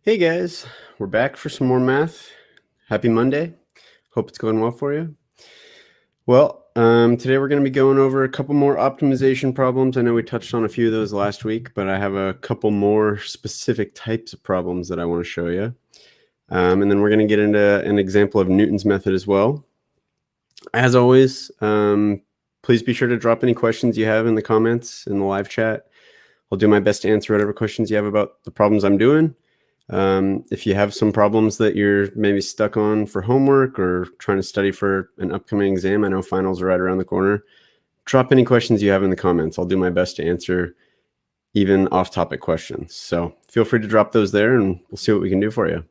Hey guys, we're back for some more math. Happy Monday. Hope it's going well for you. Well, today we're going to be going over a couple more optimization problems. I know we touched on a few of those last week, but I have a couple more specific types of problems that I want to show you. And then we're going to get into an example of Newton's method as well. As always, please be sure to drop any questions you have in the comments in the live chat. I'll do my best to answer whatever questions you have about the problems I'm doing. If you have some problems that you're maybe stuck on for homework or trying to study for an upcoming exam, I know finals are right around the corner, drop any questions you have in the comments. I'll do my best to answer even off-topic questions. So feel free to drop those there and we'll see what we can do for you.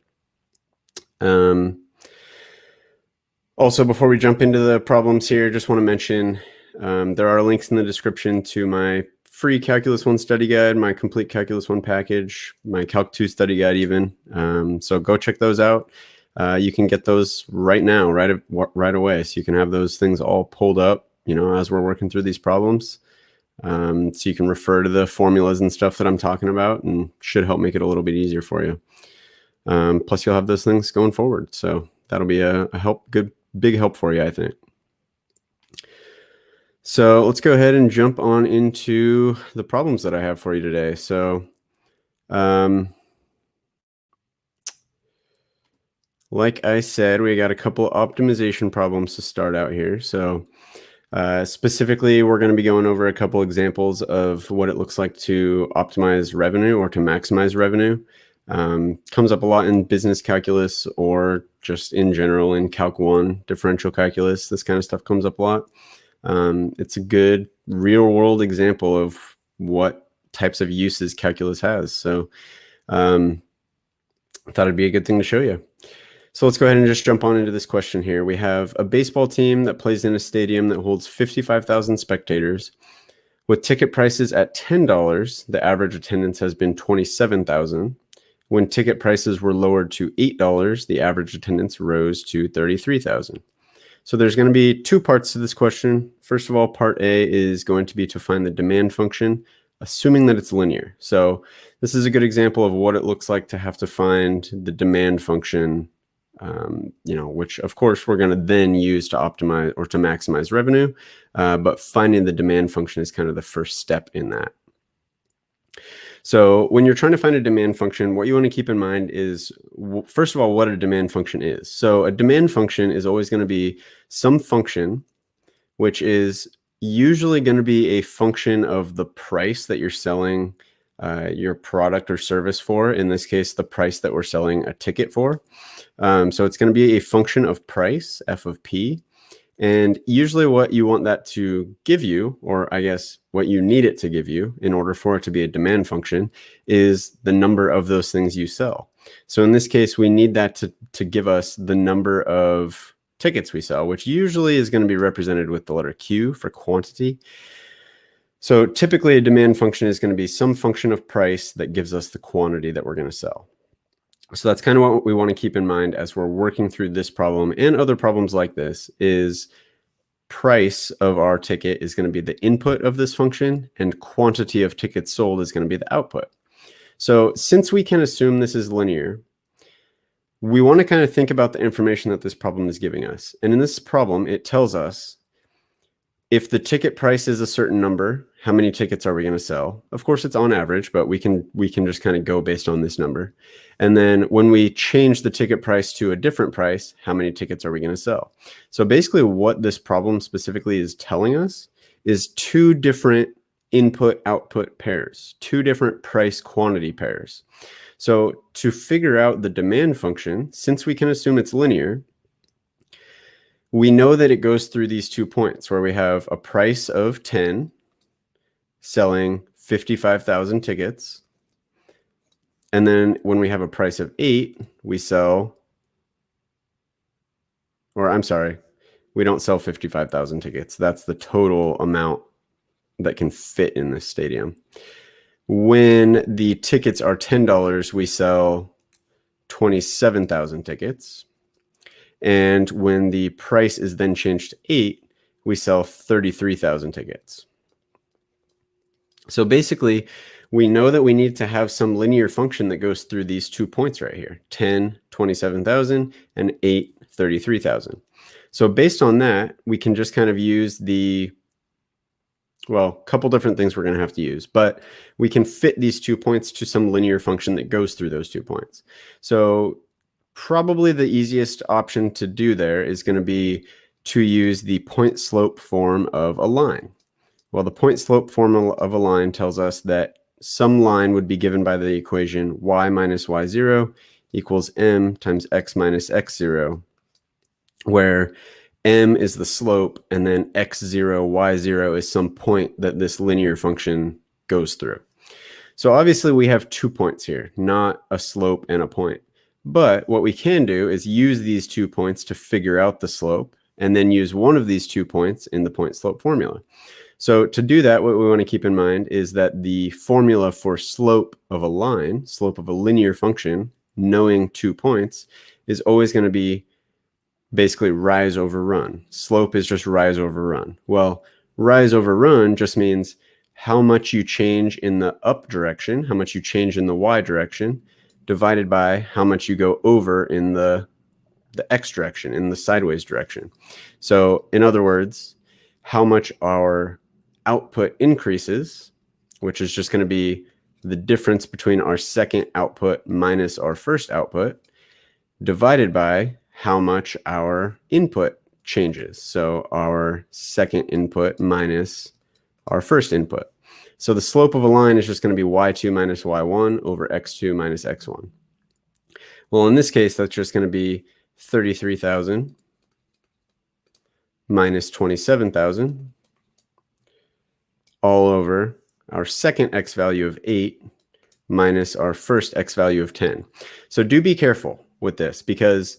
Also, before we jump into the problems here, just want to mention there are links in the description to my free Calculus 1 study guide, my complete Calculus 1 package, my Calc 2 study guide even. So go check those out. You can get those right now, right away. So you can have those things all pulled up, as we're working through these problems. So you can refer to the formulas and stuff that I'm talking about, and should help make it a little bit easier for you. Plus you'll have those things going forward. So that'll be a big help for you, I think. So let's go ahead and jump on into the problems that I have for you today. So like I said, we got a couple optimization problems to start out here. So specifically, we're going to be going over a couple examples of what it looks like to optimize revenue or to maximize revenue. Comes up a lot in business calculus or just in general in Calc 1, differential calculus. This kind of stuff comes up a lot. It's a good real world example of what types of uses calculus has. So I thought it'd be a good thing to show you. So let's go ahead and just jump on into this question here. We have a baseball team that plays in a stadium that holds 55,000 spectators. With ticket prices at $10, the average attendance has been 27,000. When ticket prices were lowered to $8, the average attendance rose to 33,000. So there's going to be two parts to this question. First of all, part A is going to be to find the demand function, assuming that it's linear. So this is a good example of what it looks like to have to find the demand function, which of course we're going to then use to optimize or to maximize revenue. But finding the demand function is kind of the first step in that. So when you're trying to find a demand function, what you want to keep in mind is, first of all, what a demand function is. So a demand function is always going to be some function, which is usually going to be a function of the price that you're selling your product or service for. In this case, the price that we're selling a ticket for. So it's going to be a function of price, f of p. And usually what you want that to give you, or I guess what you need it to give you in order for it to be a demand function, is the number of those things you sell. So in this case, we need that to give us the number of tickets we sell, which usually is going to be represented with the letter Q for quantity. So typically a demand function is going to be some function of price that gives us the quantity that we're going to sell. So that's kind of what we want to keep in mind as we're working through this problem and other problems like this. Is price of our ticket is going to be the input of this function, and quantity of tickets sold is going to be the output. So since we can assume this is linear, we want to kind of think about the information that this problem is giving us. And in this problem, it tells us if the ticket price is a certain number, how many tickets are we going to sell? Of course, it's on average, but we can just kind of go based on this number. And then when we change the ticket price to a different price, how many tickets are we going to sell? So basically what this problem specifically is telling us is two different input-output pairs, two different price-quantity pairs. So to figure out the demand function, since we can assume it's linear, we know that it goes through these 2 points where we have a price of 10 selling 55,000 tickets. And then when we have a price of 8, we sell, or I'm sorry, we don't sell 55,000 tickets. That's the total amount that can fit in this stadium. When the tickets are $10, we sell 27,000 tickets. And when the price is then changed to 8, we sell 33,000 tickets. So basically, we know that we need to have some linear function that goes through these 2 points right here, 10, 27,000, and 8, 33,000. So based on that, we can just kind of use well, a couple different things we're going to have to use, but we can fit these 2 points to some linear function that goes through those 2 points. So probably the easiest option to do there is going to be to use the point slope form of a line. Well, the point slope form of a line tells us that some line would be given by the equation y minus y0 equals m times x minus x0, where m is the slope and then x0, y0 is some point that this linear function goes through. So obviously we have 2 points here, not a slope and a point. But what we can do is use these 2 points to figure out the slope and then use one of these 2 points in the point slope formula. So to do that, what we want to keep in mind is that the formula for slope of a line, slope of a linear function, knowing 2 points, is always going to be basically rise over run. Slope is just rise over run. Well, rise over run just means how much you change in the up direction, how much you change in the y direction, divided by how much you go over in the x direction, in the sideways direction. So in other words, how much our output increases, which is just going to be the difference between our second output minus our first output, divided by how much our input changes. So our second input minus our first input. So the slope of a line is just going to be y2 minus y1 over x2 minus x1. Well, in this case, that's just going to be 33,000 minus 27,000 all over our second x value of 8 minus our first x value of 10. So do be careful with this, because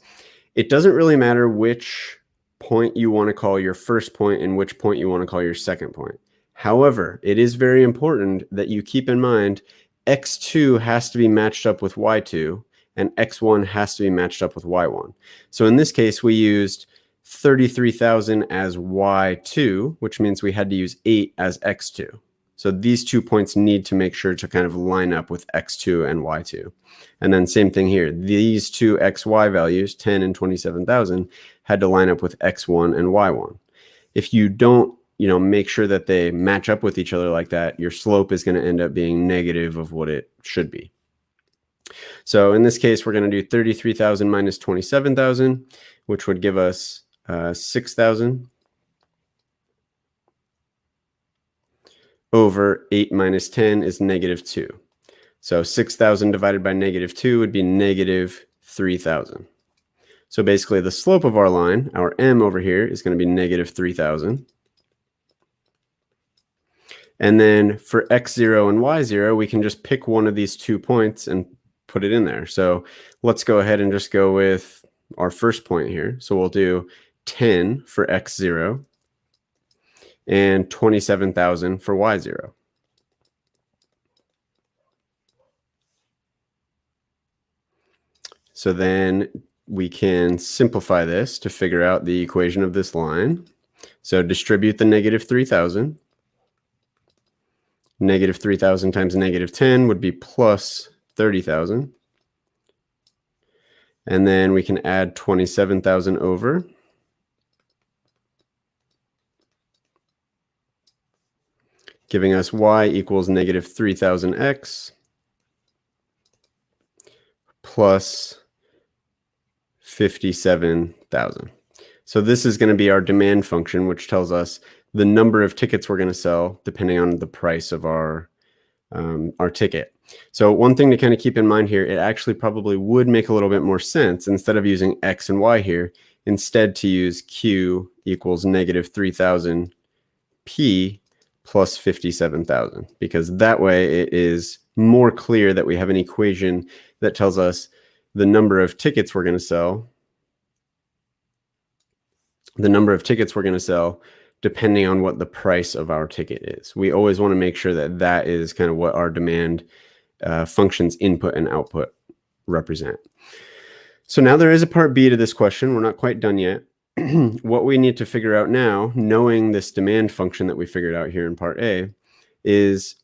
it doesn't really matter which point you want to call your first point and which point you want to call your second point. However, it is very important that you keep in mind x2 has to be matched up with y2 and x1 has to be matched up with y1. So in this case, we used 33,000 as y2, which means we had to use 8 as x2. So these 2 points need to make sure to kind of line up with x2 and y2. And then same thing here. These two xy values, 10 and 27,000, had to line up with x1 and y1. If you don't, make sure that they match up with each other like that, your slope is going to end up being negative of what it should be. So in this case, we're going to do 33,000 minus 27,000, which would give us 6,000 over 8 minus 10 is negative 2. So 6,000 divided by negative 2 would be negative 3,000. So basically the slope of our line, our m over here, is going to be negative 3,000. And then for x0 and y0, we can just pick one of these 2 points and put it in there. So let's go ahead and just go with our first point here. So we'll do 10 for x0 and 27,000 for y0. So then we can simplify this to figure out the equation of this line. So distribute the negative 3,000. Negative 3,000 times negative 10 would be plus 30,000. And then we can add 27,000 over. Giving us y equals negative 3,000x plus 57,000. So this is going to be our demand function, which tells us the number of tickets we're going to sell depending on the price of our ticket. So one thing to kind of keep in mind here, it actually probably would make a little bit more sense, instead of using x and y here, instead to use q equals negative 3,000 p plus 57,000, because that way it is more clear that we have an equation that tells us the number of tickets we're going to sell, depending on what the price of our ticket is. We always want to make sure that that is kind of what our demand functions input and output represent. So now there is a part B to this question. We're not quite done yet. What we need to figure out now, knowing this demand function that we figured out here in part A, is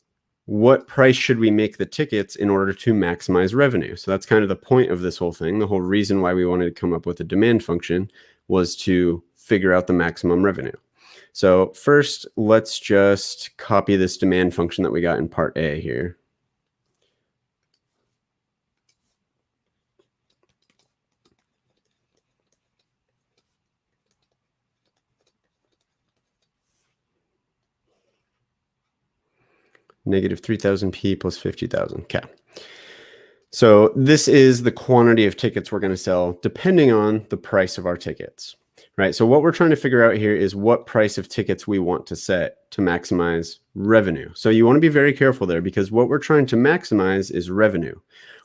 what price should we make the tickets in order to maximize revenue? So that's kind of the point of this whole thing. The whole reason why we wanted to come up with a demand function was to figure out the maximum revenue. So first, let's just copy this demand function that we got in part A here. Negative 3,000p plus 50,000. Okay. So this is the quantity of tickets we're going to sell depending on the price of our tickets, right? So what we're trying to figure out here is what price of tickets we want to set to maximize revenue. So you want to be very careful there because what we're trying to maximize is revenue.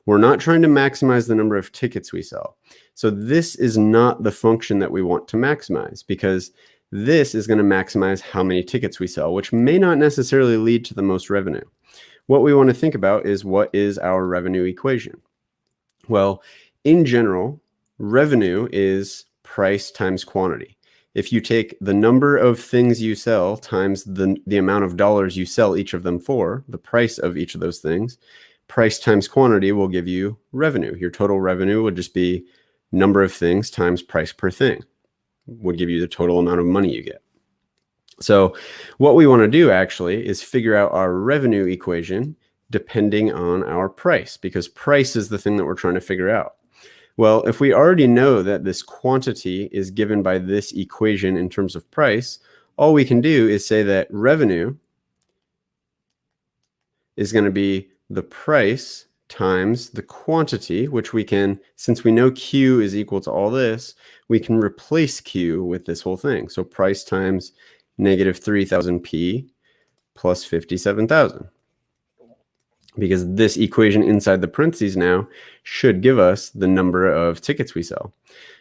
We're not trying to maximize the number of tickets we sell. So this is not the function that we want to maximize because this is going to maximize how many tickets we sell, which may not necessarily lead to the most revenue. What we want to think about is what is our revenue equation? Well, in general, revenue is price times quantity. If you take the number of things you sell times the amount of dollars you sell each of them for, the price of each of those things, price times quantity will give you revenue. Your total revenue would just be number of things times price per thing, would give you the total amount of money you get. So what we want to do actually is figure out our revenue equation depending on our price, because price is the thing that we're trying to figure out. Well, if we already know that this quantity is given by this equation in terms of price, all we can do is say that revenue is going to be the price times the quantity, which we can, since we know Q is equal to all this, we can replace Q with this whole thing. So price times negative 3,000p plus 57,000. Because this equation inside the parentheses now should give us the number of tickets we sell.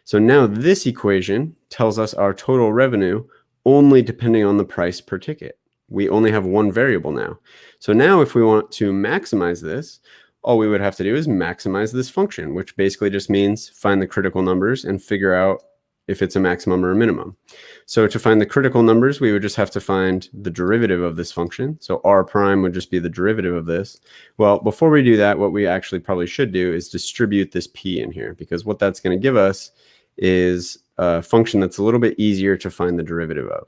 So now this equation tells us our total revenue only depending on the price per ticket. We only have one variable now. So now if we want to maximize this, all we would have to do is maximize this function, which basically just means find the critical numbers and figure out if it's a maximum or a minimum. So to find the critical numbers, we would just have to find the derivative of this function. So r prime would just be the derivative of this. Well, before we do that, what we actually probably should do is distribute this p in here, because what that's going to give us is a function that's a little bit easier to find the derivative of.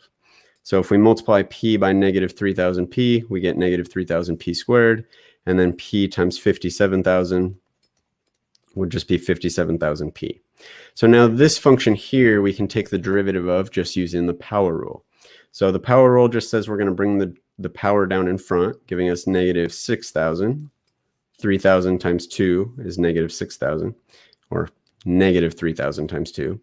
So if we multiply p by negative 3,000p, we get negative 3,000p squared, and then p times 57,000 would just be 57,000p. So now this function here, we can take the derivative of just using the power rule. So the power rule just says we're going to bring the power down in front, giving us negative 6,000. 3,000 times 2 is negative 6,000, or negative 3,000 times 2.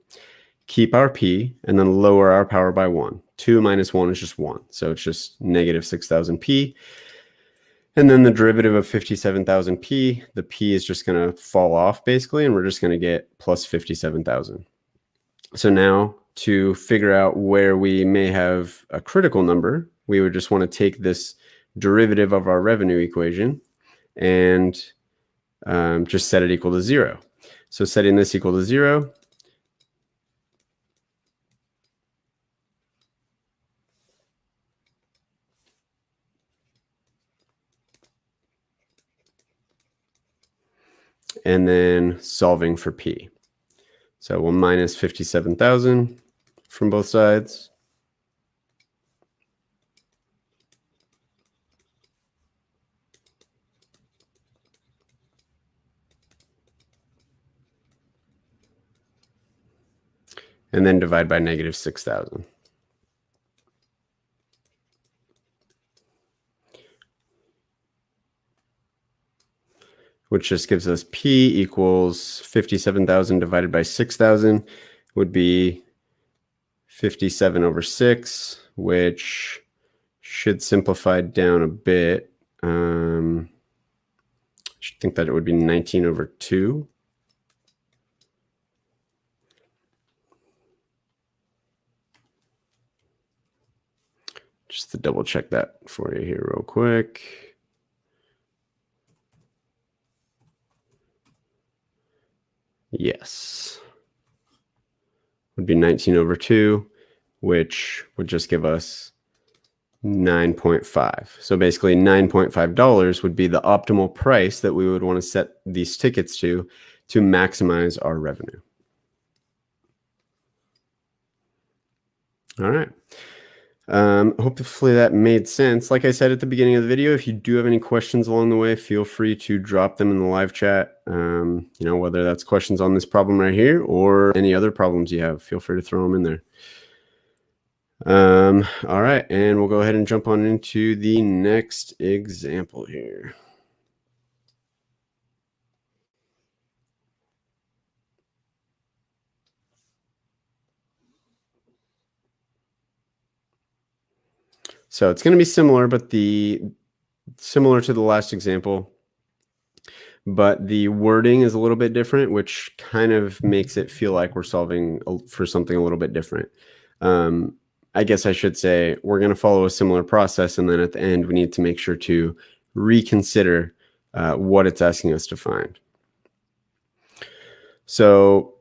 Keep our p, and then lower our power by 1. 2 minus 1 is just 1, so it's just negative 6,000p. And then the derivative of 57,000p, the p is just going to fall off basically, and we're just going to get plus 57,000. So now to figure out where we may have a critical number, we would just want to take this derivative of our revenue equation and just set it equal to 0. So setting this equal to 0, and then solving for p. So we'll minus 57,000 from both sides. And then divide by negative 6,000. Which just gives us p equals 57,000 divided by 6,000 would be 57 over 6, which should simplify down a bit. I should think that it would be 19 over 2. Just to double check that for you here real quick. Yes. Would be 19 over 2, which would just give us 9.5. So basically $9.5 would be the optimal price that we would want to set these tickets to maximize our revenue. All right. Hopefully that made sense. Like I said at the beginning of the video, if you do have any questions along the way, feel free to drop them in the live chat. Whether that's questions on this problem right here or any other problems you have, feel free to throw them in there. All right, and we'll go ahead and jump on into the next example here. So it's going to be similar, but similar to the last example, but the wording is a little bit different, which kind of makes it feel like we're solving for something a little bit different. I guess I should say we're going to follow a similar process, and then at the end we need to make sure to reconsider what it's asking us to find. So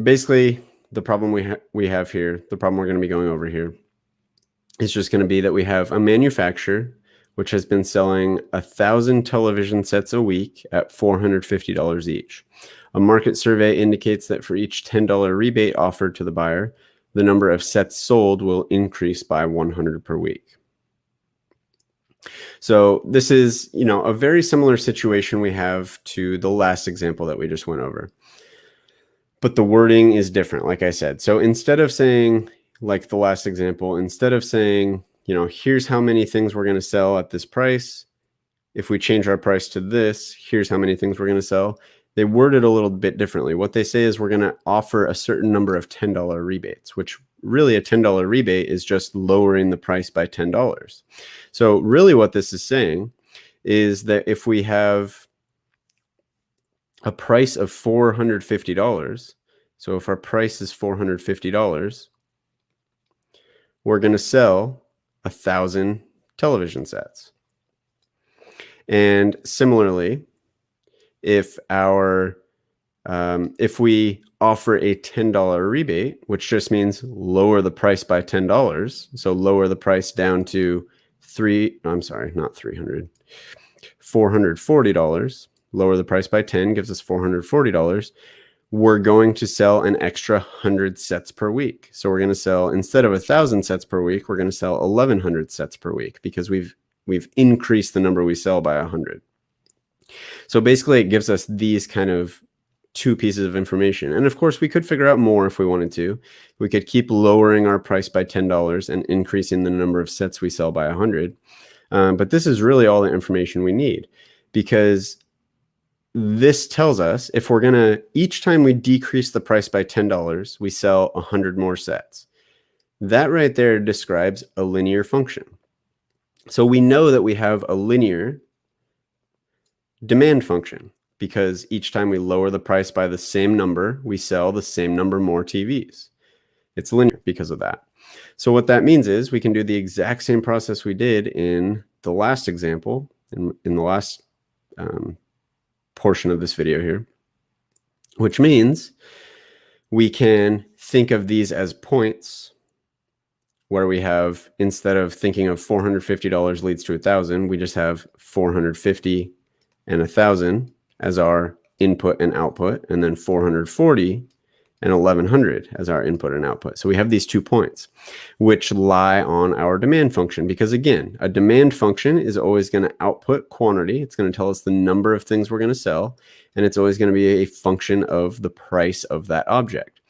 basically, the problem we have here, the problem we're going to be going over here, is just going to be that we have a manufacturer which has been selling 1,000 television sets a week at $450 each. A market survey indicates that for each $10 rebate offered to the buyer, the number of sets sold will increase by 100 per week. So this is, a very similar situation we have to the last example that we just went over. But the wording is different, like I said. So instead of saying, like the last example, instead of saying, here's how many things we're going to sell at this price, if we change our price to this, here's how many things we're going to sell, they word it a little bit differently. What they say is we're going to offer a certain number of $10 rebates, which really a $10 rebate is just lowering the price by $10. So really what this is saying is that if we have a price of $450, so if our price is $450, we're going to sell 1,000 television sets. And similarly, if we offer a $10 rebate, which just means lower the price by $10, so lower the price down to $440, lower the price by 10 gives us $440. We're going to sell an extra 100 sets per week. So we're going to sell, instead of 1,000 sets per week, we're going to sell 1,100 sets per week because we've increased the number we sell by 100. So basically it gives us these kind of two pieces of information. And of course we could figure out more if we wanted to. We could keep lowering our price by $10 and increasing the number of sets we sell by 100. But this is really all the information we need, because this tells us if we're going to, each time we decrease the price by $10, we sell 100 more sets. That right there describes a linear function. So we know that we have a linear demand function because each time we lower the price by the same number, we sell the same number more TVs. It's linear because of that. So what that means is we can do the exact same process we did in the last example, in the last portion of this video here, which means we can think of these as points where we have, instead of thinking of $450 leads to 1,000, we just have 450 and 1,000 as our input and output, and then 440 and 1,100 as our input and output. So we have these 2 points which lie on our demand function, because again, a demand function is always going to output quantity. It's going to tell us the number of things we're going to sell, and it's always going to be a function of the price of that object.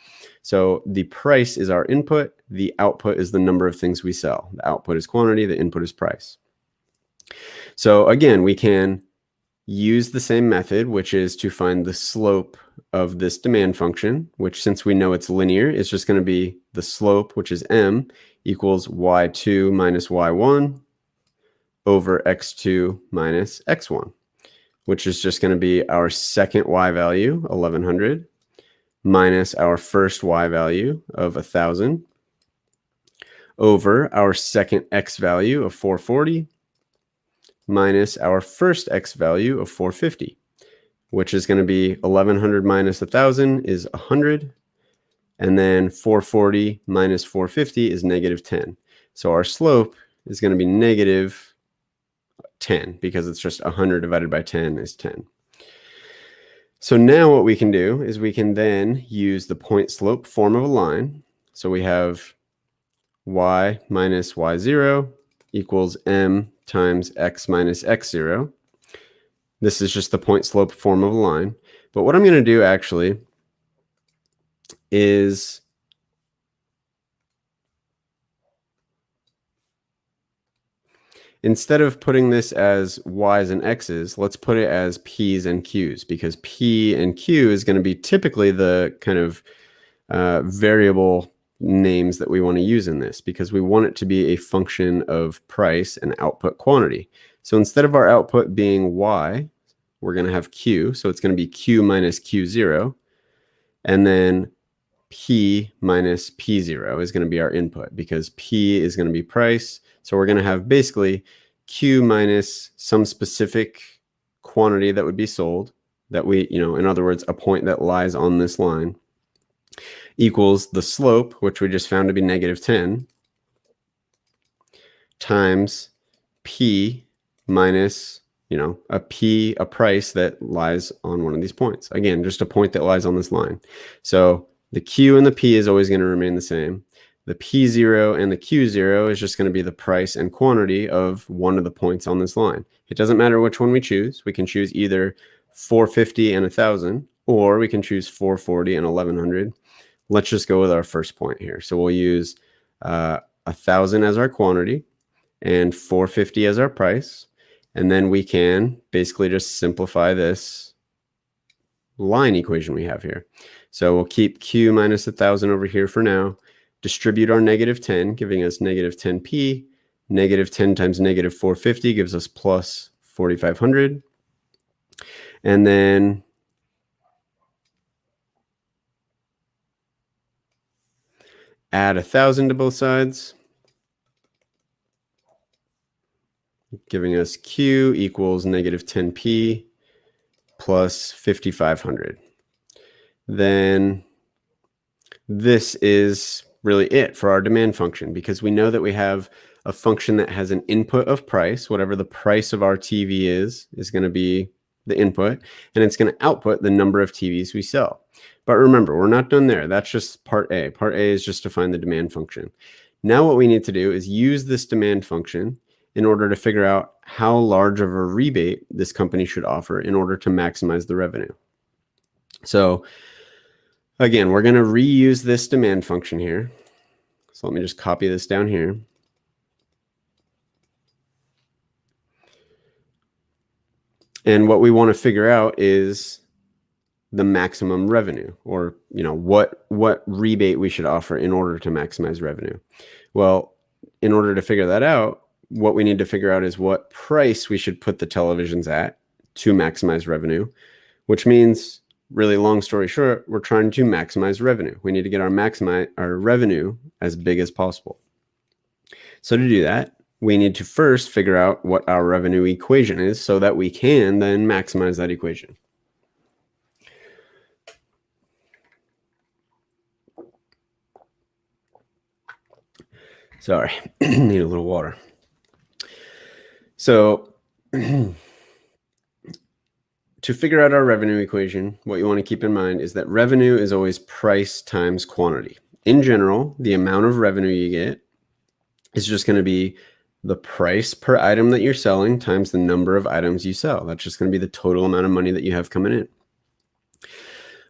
So the price is our input, the output is the number of things we sell. The output is quantity, the input is price. So again, we can use the same method, which is to find the slope of this demand function, which, since we know it's linear, is just going to be the slope, which is m, equals y2 minus y1 over x2 minus x1, which is just going to be our second y value, 1,100, minus our first y value of 1,000 over our second x value of 440 minus our first x value of 450, which is going to be 1,100 minus 1,000 is 100, and then 440 minus 450 is -10. So our slope is going to be negative 10 because it's just 100 divided by 10 is 10. So now what we can do is we can then use the point slope form of a line. So we have y minus y0 equals m times x minus x0. This is just the point slope form of a line. But what I'm going to do actually is instead of putting this as y's and x's, let's put it as p's and q's, because p and q is going to be typically the kind of variable names that we want to use in this, because we want it to be a function of price and output quantity. So instead of our output being y, we're going to have q. So it's going to be q minus q0. And then p minus p0 is going to be our input, because p is going to be price. So we're going to have basically q minus some specific quantity that would be sold, that we, in other words, a point that lies on this line, equals the slope, which we just found to be negative 10, times p minus, a price that lies on one of these points. Again, just a point that lies on this line. So the q and the p is always going to remain the same. The p0 and the q0 is just going to be the price and quantity of one of the points on this line. It doesn't matter which one we choose. We can choose either 450 and 1,000, or we can choose 440 and 1,100. Let's just go with our first point here. So we'll use 1,000 as our quantity and 450 as our price. And then we can basically just simplify this line equation we have here. So we'll keep q minus 1,000 over here for now, distribute our negative 10, giving us negative 10p. Negative 10 times negative 450 gives us plus 4,500. And then add 1,000 to both sides, giving us q equals negative 10p plus 5,500. Then this is really it for our demand function, because we know that we have a function that has an input of price. Whatever the price of our TV is going to be the input, and it's going to output the number of TVs we sell. But remember, we're not done there. That's just part A. Part A is just to find the demand function. Now what we need to do is use this demand function in order to figure out how large of a rebate this company should offer in order to maximize the revenue. So again, we're going to reuse this demand function here. So let me just copy this down here. And what we want to figure out is the maximum revenue, or what rebate we should offer in order to maximize revenue. Well, in order to figure that out, what we need to figure out is what price we should put the televisions at to maximize revenue, which means, really long story short, we're trying to maximize revenue. We need to get our revenue as big as possible. So to do that, we need to first figure out what our revenue equation is so that we can then maximize that equation. Sorry, need a little water. So to figure out our revenue equation, what you want to keep in mind is that revenue is always price times quantity. In general, the amount of revenue you get is just going to be the price per item that you're selling times the number of items you sell. That's just going to be the total amount of money that you have coming in.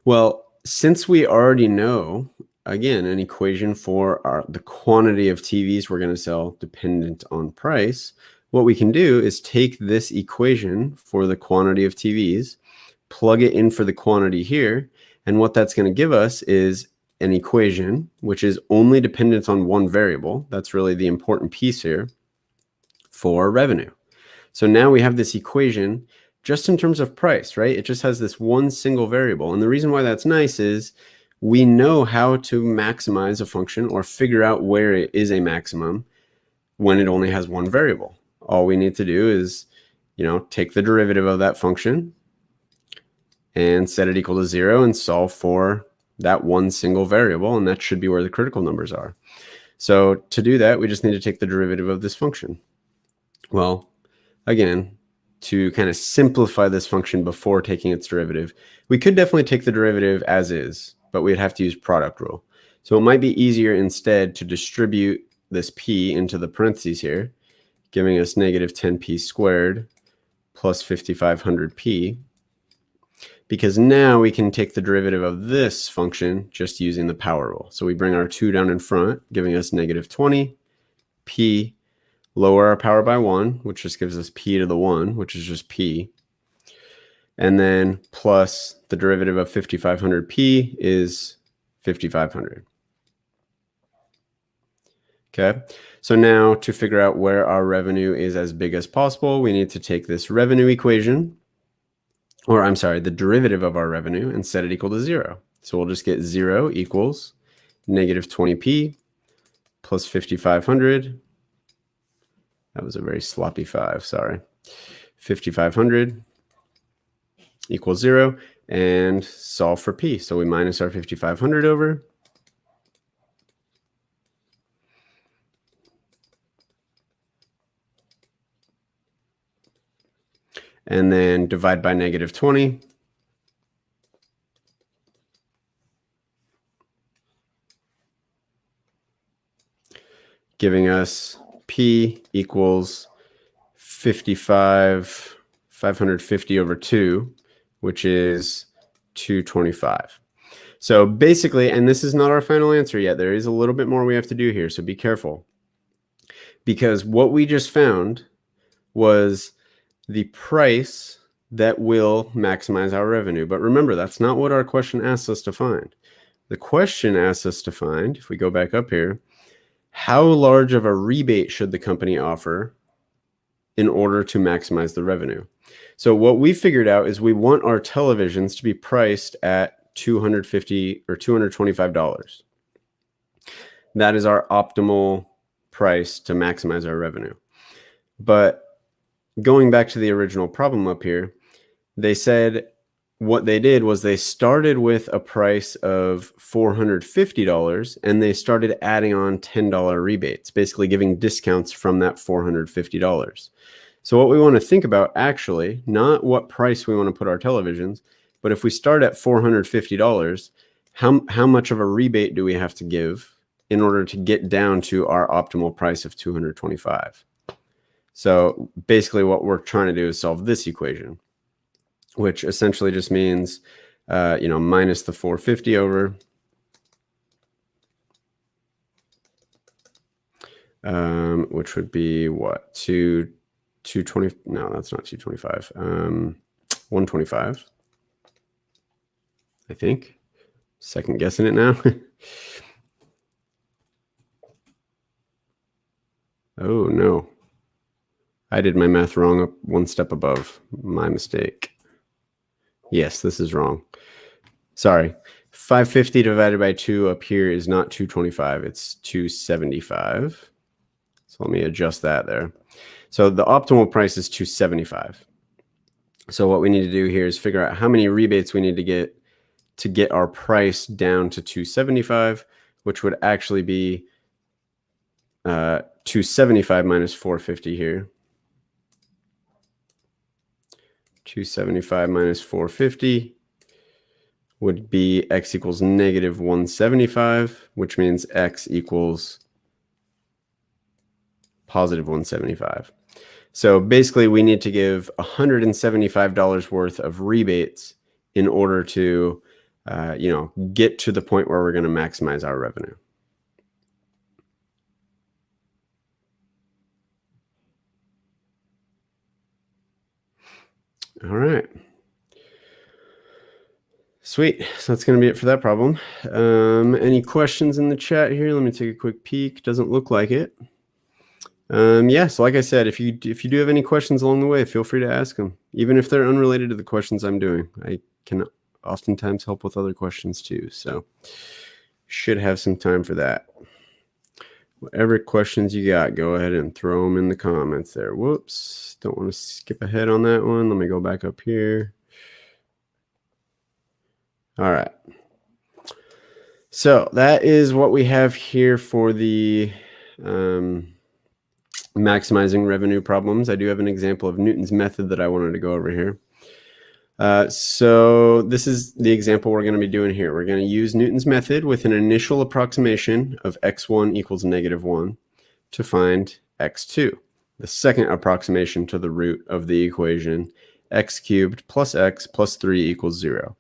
Well, since we already know, again, an equation for the quantity of TVs we're going to sell dependent on price, what we can do is take this equation for the quantity of TVs, plug it in for the quantity here, and what that's going to give us is an equation which is only dependent on one variable. That's really the important piece here for revenue. So now we have this equation just in terms of price, right? It just has this one single variable. And the reason why that's nice is we know how to maximize a function or figure out where it is a maximum when it only has one variable. All we need to do is, take the derivative of that function and set it equal to 0 and solve for that one single variable. And that should be where the critical numbers are. So to do that, we just need to take the derivative of this function. Well, again, to kind of simplify this function before taking its derivative, we could definitely take the derivative as is, but we'd have to use product rule. So it might be easier instead to distribute this p into the parentheses here, giving us negative 10p squared plus 5500p, because now we can take the derivative of this function just using the power rule. So we bring our 2 down in front, giving us negative 20, p, lower our power by 1, which just gives us p to the 1, which is just p, and then plus the derivative of 5500p is 5500. Okay, so now to figure out where our revenue is as big as possible, we need to take this revenue equation, or I'm sorry, the derivative of our revenue, and set it equal to 0. So we'll just get 0 equals negative 20p plus 5500. That was a very sloppy 5, sorry. 5500 equals 0, and solve for p. So we minus our 5500 over. And then divide by negative 20. Giving us p equals 550 over 2, which is 225. So basically, and this is not our final answer yet, there is a little bit more we have to do here, so be careful. Because what we just found was the price that will maximize our revenue. But remember, that's not what our question asks us to find. The question asks us to find, if we go back up here, how large of a rebate should the company offer in order to maximize the revenue? So what we figured out is we want our televisions to be priced at $250 or $225. That is our optimal price to maximize our revenue. But going back to the original problem up here, they said what they did was they started with a price of $450 and they started adding on $10 rebates, basically giving discounts from that $450. So what we want to think about, actually, not what price we want to put our televisions, but if we start at $450, how much of a rebate do we have to give in order to get down to our optimal price of $225? So basically what we're trying to do is solve this equation, which essentially just means, minus the 450 over, which would be what? 220, no, that's not 225, 125, I think. Second guessing it now. Oh, no. I did my math wrong, up one step above. My mistake. Yes, this is wrong. Sorry. 550 divided by 2 up here is not 225, it's 275. So let me adjust that there. So the optimal price is 275. So what we need to do here is figure out how many rebates we need to get our price down to 275, which would actually be 275 minus 450 here. 275 minus 450 would be x equals negative 175, which means x equals positive 175. So basically we need to give $175 worth of rebates in order to get to the point where we're going to maximize our revenue. All right. Sweet. So that's going to be it for that problem. Any questions in the chat here? Let me take a quick peek. Doesn't look like it. Yeah, so like I said, if you do have any questions along the way, feel free to ask them, even if they're unrelated to the questions I'm doing. I can oftentimes help with other questions too, so should have some time for that. Whatever questions you got, go ahead and throw them in the comments there. Whoops, don't want to skip ahead on that one. Let me go back up here. All right. So that is what we have here for the maximizing revenue problems. I do have an example of Newton's method that I wanted to go over here. So this is the example we're going to be doing here. We're going to use Newton's method with an initial approximation of x1 equals -1 to find x2. The second approximation to the root of the equation x cubed plus x plus 3 equals 0.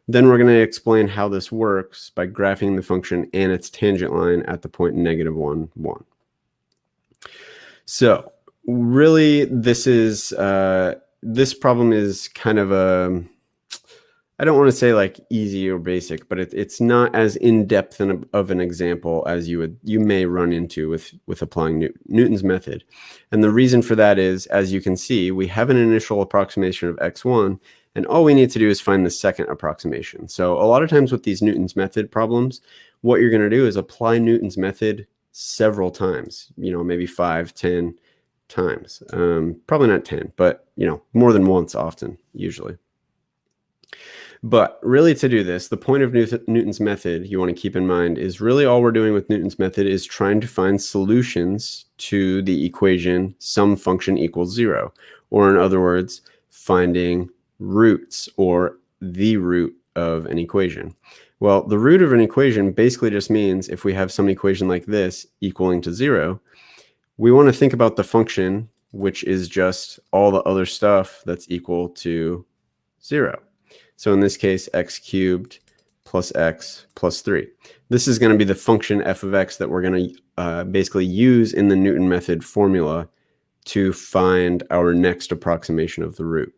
Then we're going to explain how this works by graphing the function and its tangent line at the point -1, 1. So really, this problem is kind of I don't want to say like easy or basic, but it's not as in-depth of an example as you may run into with applying Newton's method. And the reason for that is, as you can see, we have an initial approximation of x1, and all we need to do is find the second approximation. So a lot of times with these Newton's method problems, what you're going to do is apply Newton's method several times, maybe 5, 10 times. Probably not 10, but more than once often, usually. But really, to do this, the point of Newton's method you want to keep in mind is really all we're doing with Newton's method is trying to find solutions to the equation some function equals 0, or in other words, finding roots or the root of an equation. Well, the root of an equation basically just means if we have some equation like this equaling to 0, we want to think about the function, which is just all the other stuff that's equal to 0. So in this case, x cubed plus x plus 3. This is going to be the function f of x that we're going to basically use in the Newton method formula to find our next approximation of the root.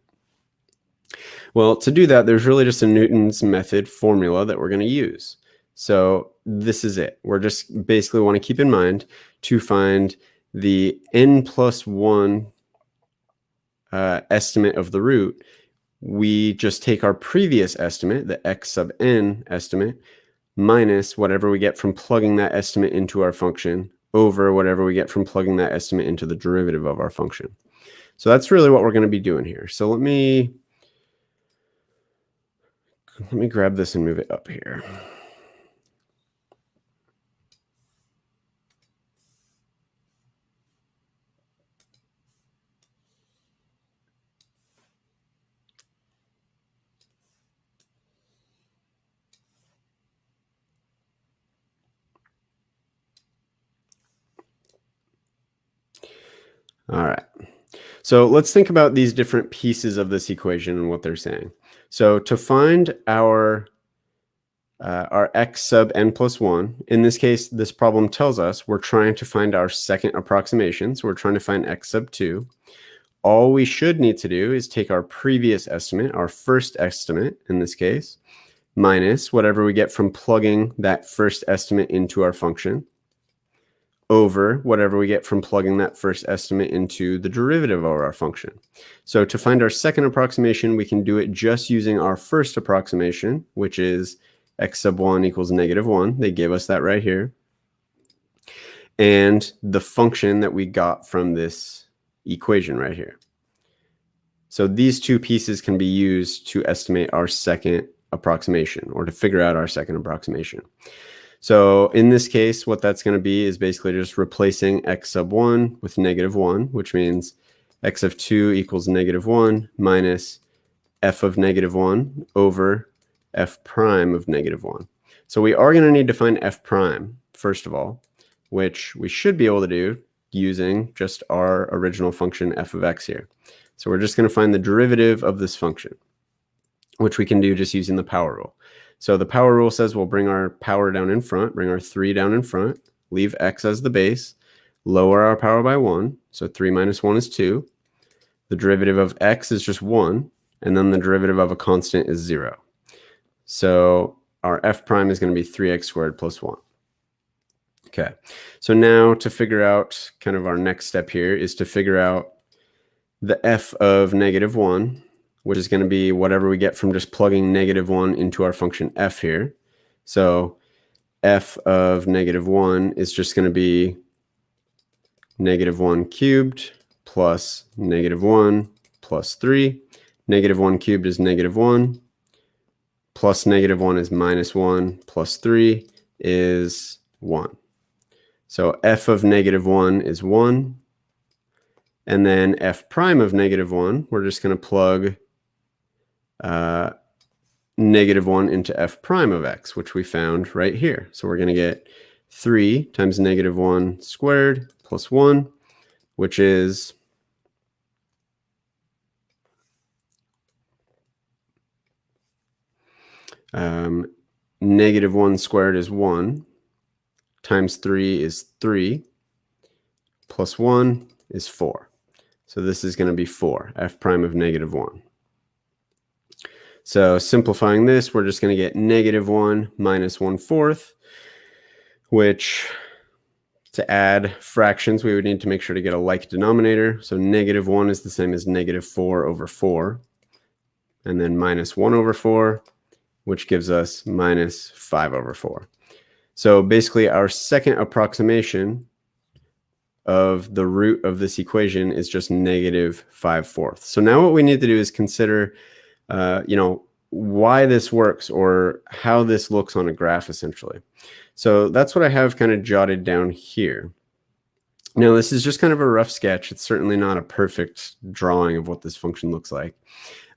Well, to do that, there's really just a Newton's method formula that we're going to use. So this is it. We're just basically want to keep in mind to find the n+1 estimate of the root. We just take our previous estimate, the x sub n estimate, minus whatever we get from plugging that estimate into our function over whatever we get from plugging that estimate into the derivative of our function. So that's really what we're going to be doing here. So let me grab this and move it up here. All right. So let's think about these different pieces of this equation and what they're saying. So to find our x sub n+1, in this case, this problem tells us we're trying to find our second approximation. So we're trying to find x sub 2. All we should need to do is take our previous estimate, our first estimate in this case, minus whatever we get from plugging that first estimate into our function, over whatever we get from plugging that first estimate into the derivative of our function. So to find our second approximation, we can do it just using our first approximation, which is x sub 1 equals -1. They gave us that right here. And the function that we got from this equation right here. So these two pieces can be used to estimate our second approximation, or to figure out our second approximation. So in this case, what that's going to be is basically just replacing x sub 1 with -1, which means x of 2 equals -1 minus f of -1 over f prime of -1. So we are going to need to find f prime, first of all, which we should be able to do using just our original function f of x here. So we're just going to find the derivative of this function, which we can do just using the power rule. So the power rule says we'll bring our power down in front, bring our 3 down in front, leave x as the base, lower our power by 1. So 3 minus 1 is 2. The derivative of x is just 1, and then the derivative of a constant is 0. So our f prime is going to be 3x squared plus 1. Okay, so now to figure out kind of our next step here is to figure out the f of -1, which is going to be whatever we get from just plugging -1 into our function f here. So f of -1 is just going to be -1 cubed plus -1 plus 3. -1 cubed is -1, plus -1 is -1 plus 3, is 1. So f of -1 is 1. And then f prime of -1, we're just going to plug -1 into f prime of x, which we found right here. So we're going to get 3 times -1 squared plus 1, which is -1 squared is 1, times 3 is 3, plus 1 is 4. So this is going to be 4, f prime of -1. So simplifying this, we're just going to get -1 minus 1/4, which to add fractions, we would need to make sure to get a like denominator. So -1 is the same as -4 over 4, and then minus 1 over 4, which gives us minus 5 over 4. So basically our second approximation of the root of this equation is just -5/4. So now what we need to do is consider, why this works or how this looks on a graph essentially. So that's what I have kind of jotted down here. Now this is just kind of a rough sketch. It's certainly not a perfect drawing of what this function looks like.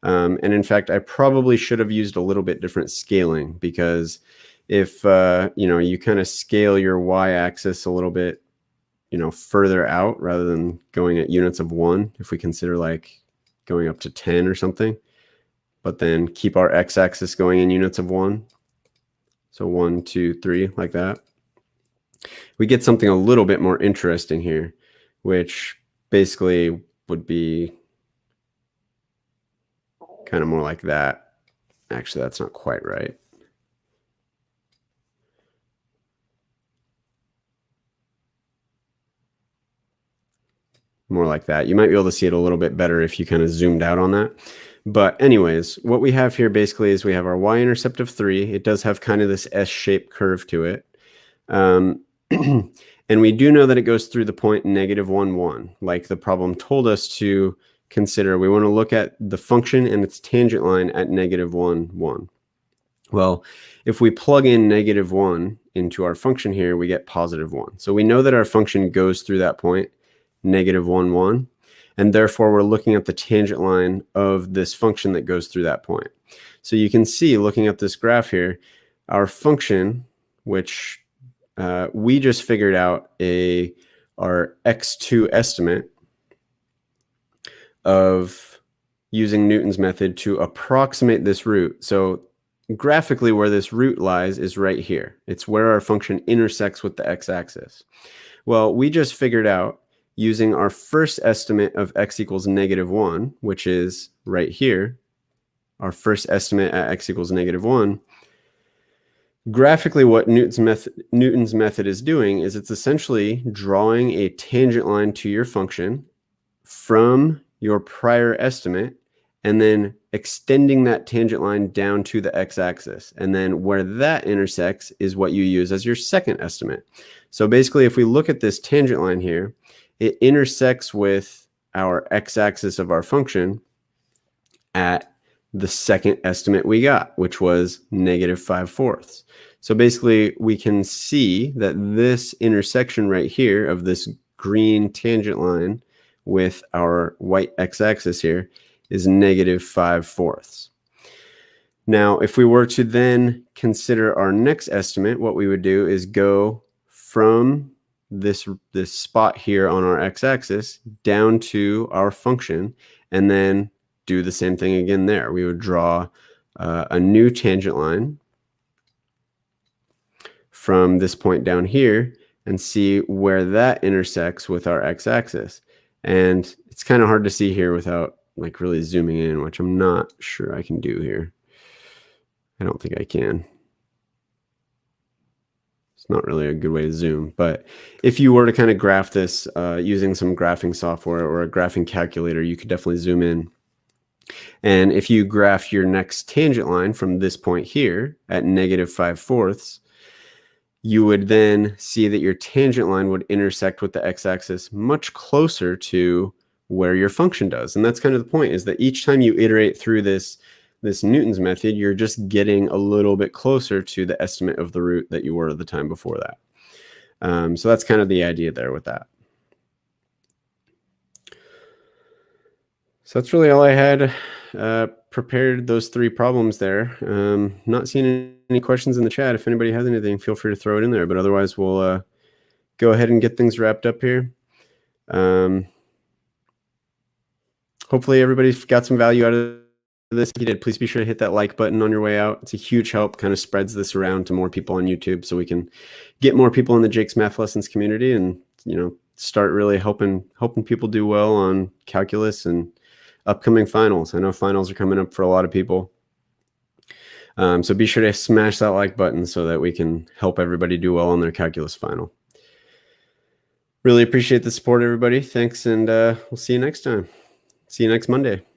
And in fact, I probably should have used a little bit different scaling, because if you kind of scale your y-axis a little bit further out rather than going at units of 1, if we consider like going up to 10 or something, but then keep our x-axis going in units of 1. So 1, 2, 3, like that. We get something a little bit more interesting here, which basically would be kind of more like that. Actually, that's not quite right. More like that. You might be able to see it a little bit better if you kind of zoomed out on that. But anyways, what we have here basically is we have our y-intercept of 3. It does have kind of this S-shaped curve to it. And we do know that it goes through the point -1, 1, like the problem told us to consider. We want to look at the function and its tangent line at -1, 1. Well, if we plug in -1 into our function here, we get +1. So we know that our function goes through that point, -1, 1. And therefore, we're looking at the tangent line of this function that goes through that point. So you can see, looking at this graph here, our function, which we just figured out our x2 estimate of using Newton's method to approximate this root. So graphically, where this root lies is right here. It's where our function intersects with the x-axis. Well, we just figured out, using our first estimate of x equals -1, which is right here, our first estimate at x equals -1, graphically what Newton's method is doing is it's essentially drawing a tangent line to your function from your prior estimate and then extending that tangent line down to the x-axis. And then where that intersects is what you use as your second estimate. So basically, if we look at this tangent line here, it intersects with our x-axis of our function at the second estimate we got, which was -5/4. So basically, we can see that this intersection right here of this green tangent line with our white x-axis here is -5/4. Now, if we were to then consider our next estimate, what we would do is go from this spot here on our x-axis down to our function, and then do the same thing again there. We would draw a new tangent line from this point down here and see where that intersects with our x-axis. And it's kind of hard to see here without like really zooming in, which I'm not sure I can do here. I don't think I can. It's not really a good way to zoom, but if you were to kind of graph this using some graphing software or a graphing calculator, you could definitely zoom in. And if you graph your next tangent line from this point here at -5/4, you would then see that your tangent line would intersect with the x-axis much closer to where your function does. And that's kind of the point, is that each time you iterate through this this Newton's method, you're just getting a little bit closer to the estimate of the root that you were the time before that. So that's kind of the idea there with that. So that's really all I had prepared, those 3 problems there. Not seeing any questions in the chat. If anybody has anything, feel free to throw it in there. But otherwise, we'll go ahead and get things wrapped up here. Hopefully everybody got some value out of this. If you did, please be sure to hit that like button on your way out. It's a huge help, kind of spreads this around to more people on YouTube so we can get more people in the Jake's Math Lessons community and, you know, start really helping people do well on calculus and upcoming finals. I know finals are coming up for a lot of people. So be sure to smash that like button so that we can help everybody do well on their calculus final. Really appreciate the support, everybody. Thanks, and we'll see you next time. See you next Monday.